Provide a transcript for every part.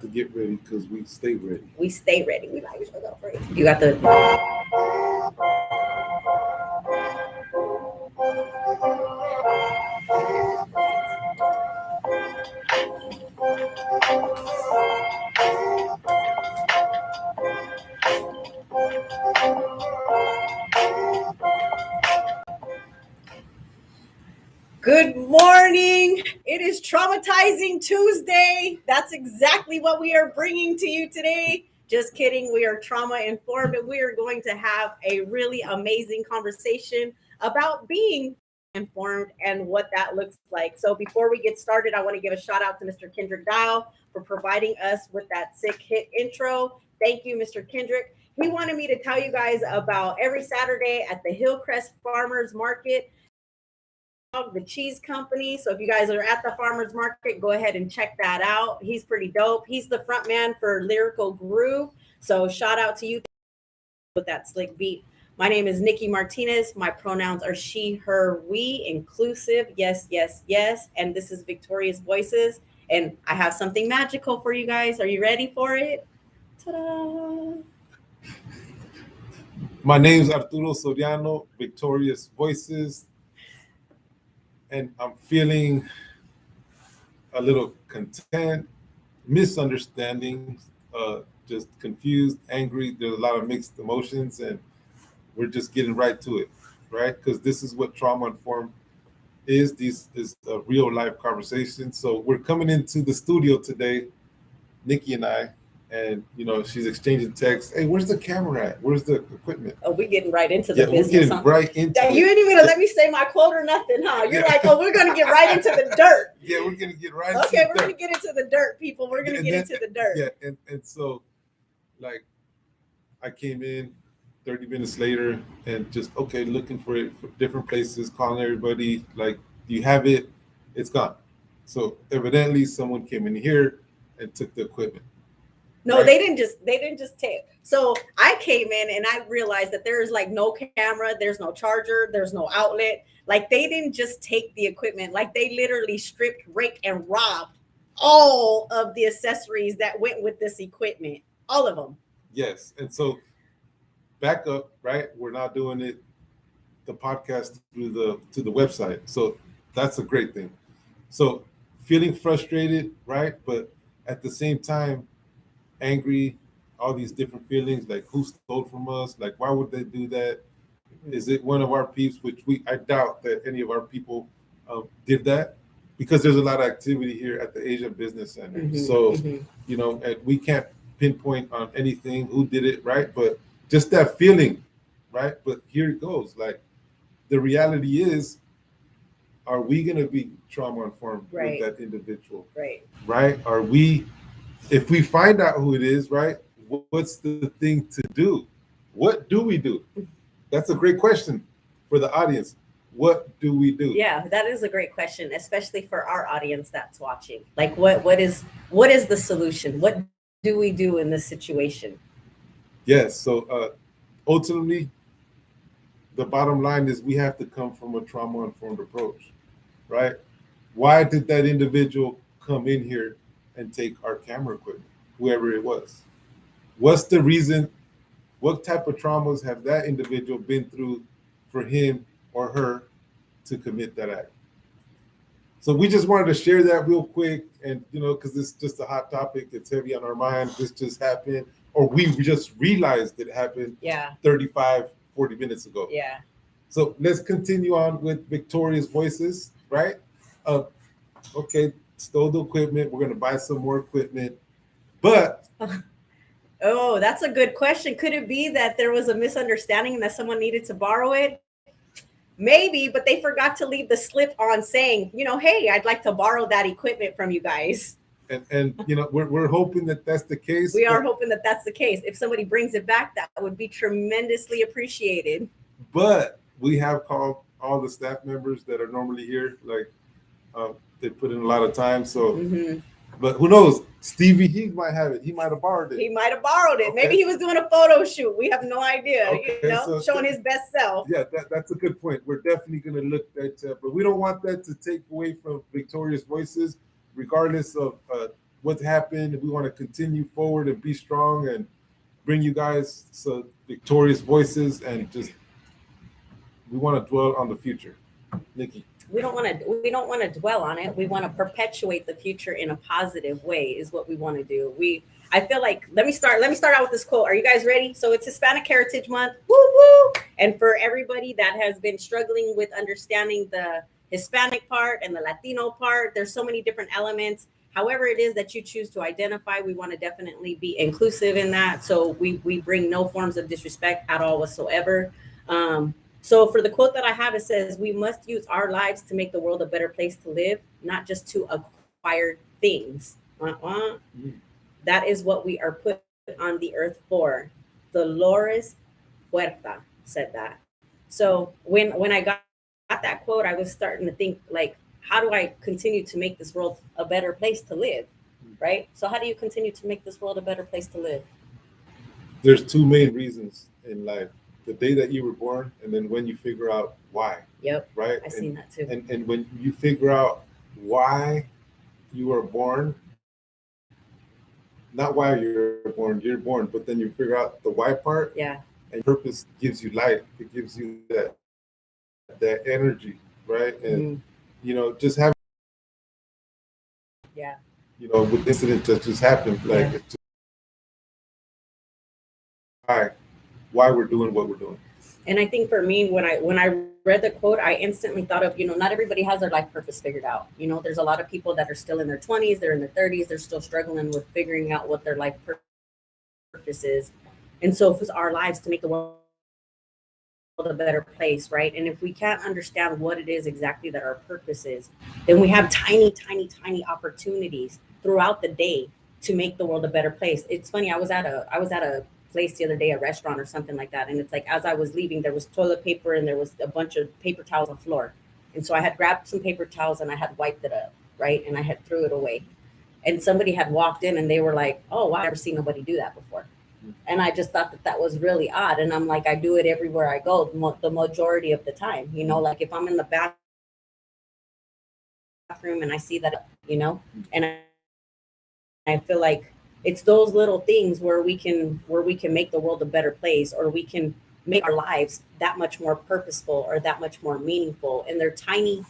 to get ready because we stay ready. We stay ready. We like show up ready. You got the. Good morning. It is Traumatizing Tuesday. That's exactly what we are bringing to you today. Just kidding. We are trauma informed and we are going to have a really amazing conversation about being informed and what that looks like. So before we get started, I want to give a shout out to Mr. Kendrick Dial for providing us with that sick hit intro. Thank you, Mr. Kendrick. He wanted me to tell you guys about every Saturday at the Hillcrest Farmers Market, the cheese company. So if you guys are at the farmers market, go ahead and check that out. He's pretty dope. He's the front man for Lyrical Groove. So shout out to you with that slick beat. My name is Nikki Martinez. My pronouns are she, her, we, inclusive. Yes, yes, yes. And this is Victorious Voices. And I have something magical for you guys. Are you ready for it? Ta-da! My name's Arturo Soriano, Victorious Voices, and I'm feeling a little content, misunderstandings, just confused, angry. There's a lot of mixed emotions, and we're just getting right to it, right? Because this is what trauma informed is. This is a real life conversation. So we're coming into the studio today, Nikki and I, and she's exchanging texts. Hey, where's the camera at? Where's the equipment? Oh, we're getting right into the Yeah, business. we're getting right into it. You ain't even gonna let me say my quote or nothing, huh? You're like, oh, we're gonna get right into the dirt. Yeah, we're gonna get right. Okay, we're gonna get into the dirt, people. We're gonna get into the dirt. Yeah, and so, like, I came in 30 minutes later and just looking for it for different places, calling everybody. Like, do you have it? It's gone. So evidently, someone came in here and took the equipment. No, right? They didn't just take. So I came in and I realized that there is like no camera, there's no charger, there's no outlet. Like they didn't just take the equipment, like they literally stripped, raped, and robbed all of the accessories that went with this equipment. All of them. Yes. And so back up, right? We're not doing it the podcast through the to the website. So that's a great thing. So feeling frustrated, right? But at the same time, angry, all these different feelings, like who stole from us, like why would they do that? Is it one of our peeps? Which I doubt that any of our people did that, because there's a lot of activity here at the Asia Business Center. So and we can't pinpoint on anything who did it, right? But just that feeling, right? But here it goes. Like the reality is, are we gonna be trauma informed with that individual? Right? Are we, if we find out who it is, right? What's the thing to do? What do we do? That's a great question for the audience. What do we do? Yeah, that is a great question, especially for our audience that's watching. Like what is the solution? What do we do in this situation? Yes. So ultimately, the bottom line is we have to come from a trauma informed approach, right? Why did that individual come in here and take our camera equipment, whoever it was? What's the reason? What type of traumas have that individual been through for him or her to commit that act? So we just wanted to share that real quick, and because it's just a hot topic, it's heavy on our mind. This just happened, or we just realized it happened 35, 40 minutes ago. Yeah. So let's continue on with Victorious Voices, right? Okay, stole the equipment. We're gonna buy some more equipment, but oh, that's a good question. Could it be that there was a misunderstanding and that someone needed to borrow it? Maybe, but they forgot to leave the slip on saying, hey, I'd like to borrow that equipment from you guys. And we're hoping that that's the case. We are hoping that that's the case. If somebody brings it back, that would be tremendously appreciated. But we have called all the staff members that are normally here. Like they put in a lot of time. So, but who knows? Stevie, he might have it. He might have borrowed it. He might have borrowed it. Okay. Maybe he was doing a photo shoot. We have no idea. Okay, showing his best self. Yeah, that's a good point. We're definitely going to look at that, but we don't want that to take away from Victorious Voices, regardless of what's happened. We want to continue forward and be strong and bring you guys some victorious voices, and just we want to dwell on the future. Nikki. We don't want to dwell on it. We want to perpetuate the future in a positive way is what we want to do. I feel like let me start out with this quote. Are you guys ready? So it's Hispanic Heritage Month. Woo woo. And for everybody that has been struggling with understanding the Hispanic part and the Latino part, there's so many different elements. However it is that you choose to identify, we want to definitely be inclusive in that. So we bring no forms of disrespect at all whatsoever. So for the quote that I have, it says, we must use our lives to make the world a better place to live, not just to acquire things. That is what we are put on the earth for. Dolores Huerta said that. So when I got that quote, I was starting to think, like, how do I continue to make this world a better place to live? Right? So how do you continue to make this world a better place to live? There's two main reasons in life. The day that you were born, and then when you figure out why. Yep. Right? I've seen that too. And when you figure out why you were born, not why you're born, but then you figure out the why part. Yeah. And purpose gives you life. It gives you that energy, right? And you know, just having with the incident that just happened, like it's why we're doing what we're doing. And I think for me, when I read the quote, I instantly thought of, not everybody has their life purpose figured out. There's a lot of people that are still in their 20s, they're in their 30s, they're still struggling with figuring out what their life purpose is. And so if it's our lives to make the world a better place, right? And if we can't understand what it is exactly that our purpose is, then we have tiny, tiny, tiny opportunities throughout the day to make the world a better place. It's funny, I was at a place the other day, a restaurant or something like that, and it's like, as I was leaving, there was toilet paper and there was a bunch of paper towels on the floor, and so I had grabbed some paper towels and I had wiped it up, right, and I had threw it away, and somebody had walked in and they were like, oh wow, I've never seen nobody do that before. And I just thought that was really odd, and I'm like, I do it everywhere I go, the majority of the time, like if I'm in the bathroom and I see that, and I feel like it's those little things where we can make the world a better place, or we can make our lives that much more purposeful or that much more meaningful. And they're tiny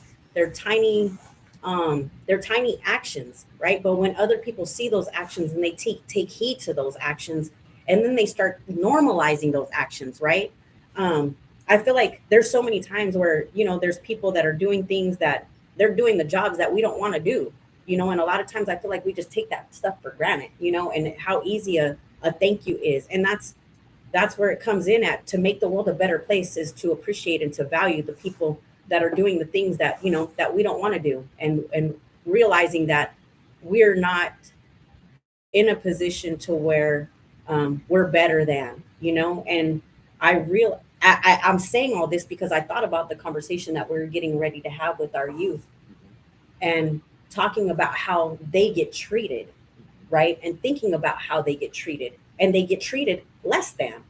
actions, right? But when other people see those actions and they take heed to those actions, and then they start normalizing those actions, right? I feel like there's so many times where, there's people that are doing things that they're doing the jobs that we don't want to do. And a lot of times I feel like we just take that stuff for granted, and how easy a thank you is. And that's where it comes in at. To make the world a better place is to appreciate and to value the people that are doing the things that, that we don't want to do, and realizing that we're not in a position to where we're better than, and I'm saying all this because I thought about the conversation that we're getting ready to have with our youth, and talking about how they get treated, right? And thinking about how they get treated, and they get treated less than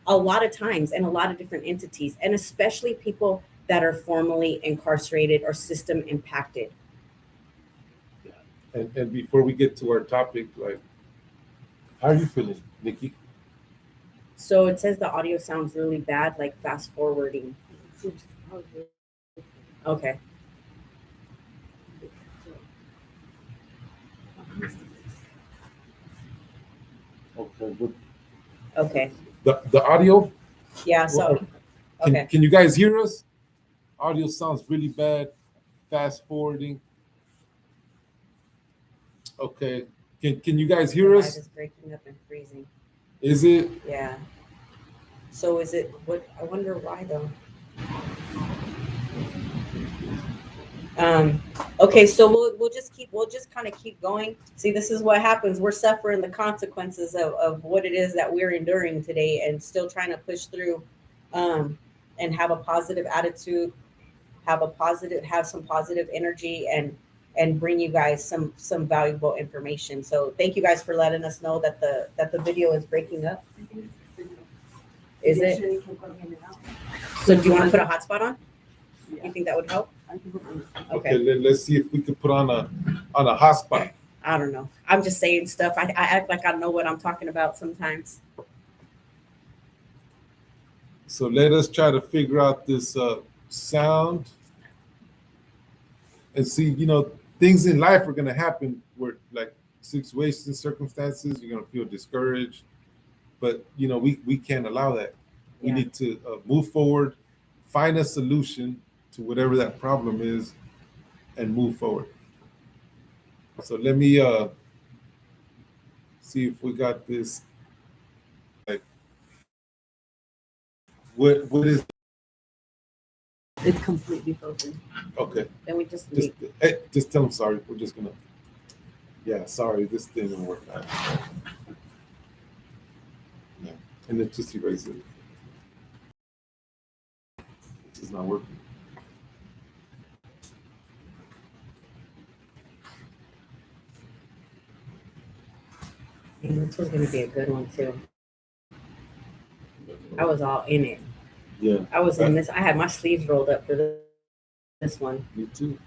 a lot of times, and a lot of different entities, and especially people that are formally incarcerated or system impacted. Yeah. And before we get to our topic, like, how are you feeling, Nikki? So it says the audio sounds really bad, like fast forwarding. Okay. Okay. Good. Okay. The audio? Yeah. So. Okay. Can you guys hear us? Audio sounds really bad. Fast forwarding. Okay. Can you guys hear us? It's breaking up and freezing. Is it? Yeah. So is it? What? I wonder why though. Okay, so we'll just kind of keep going. See, this is what happens. We're suffering the consequences of what it is that we're enduring today, and still trying to push through, and have a positive attitude, have some positive energy, and bring you guys some valuable information. So thank you guys for letting us know that the video is breaking up. Is it? So do you want to put a hotspot on? You think that would help? Okay, let's see if we could put on a hotspot. I don't know. I'm just saying stuff. I act like I know what I'm talking about sometimes. So let us try to figure out this sound and see, things in life are going to happen where, like, situations, circumstances, you're going to feel discouraged. But, we can't allow that. We Yeah. need to move forward, find a solution to whatever that problem is, and move forward. So let me see if we got this. Like, what is It's completely frozen. okay? Then we just Just tell them sorry. We're just gonna. Yeah, sorry, this thing didn't work out. Yeah, and then just erase it. It's not working. this was gonna be a good one too. I was all in it. Yeah, I was in this. I had my sleeves rolled up for this one. me too.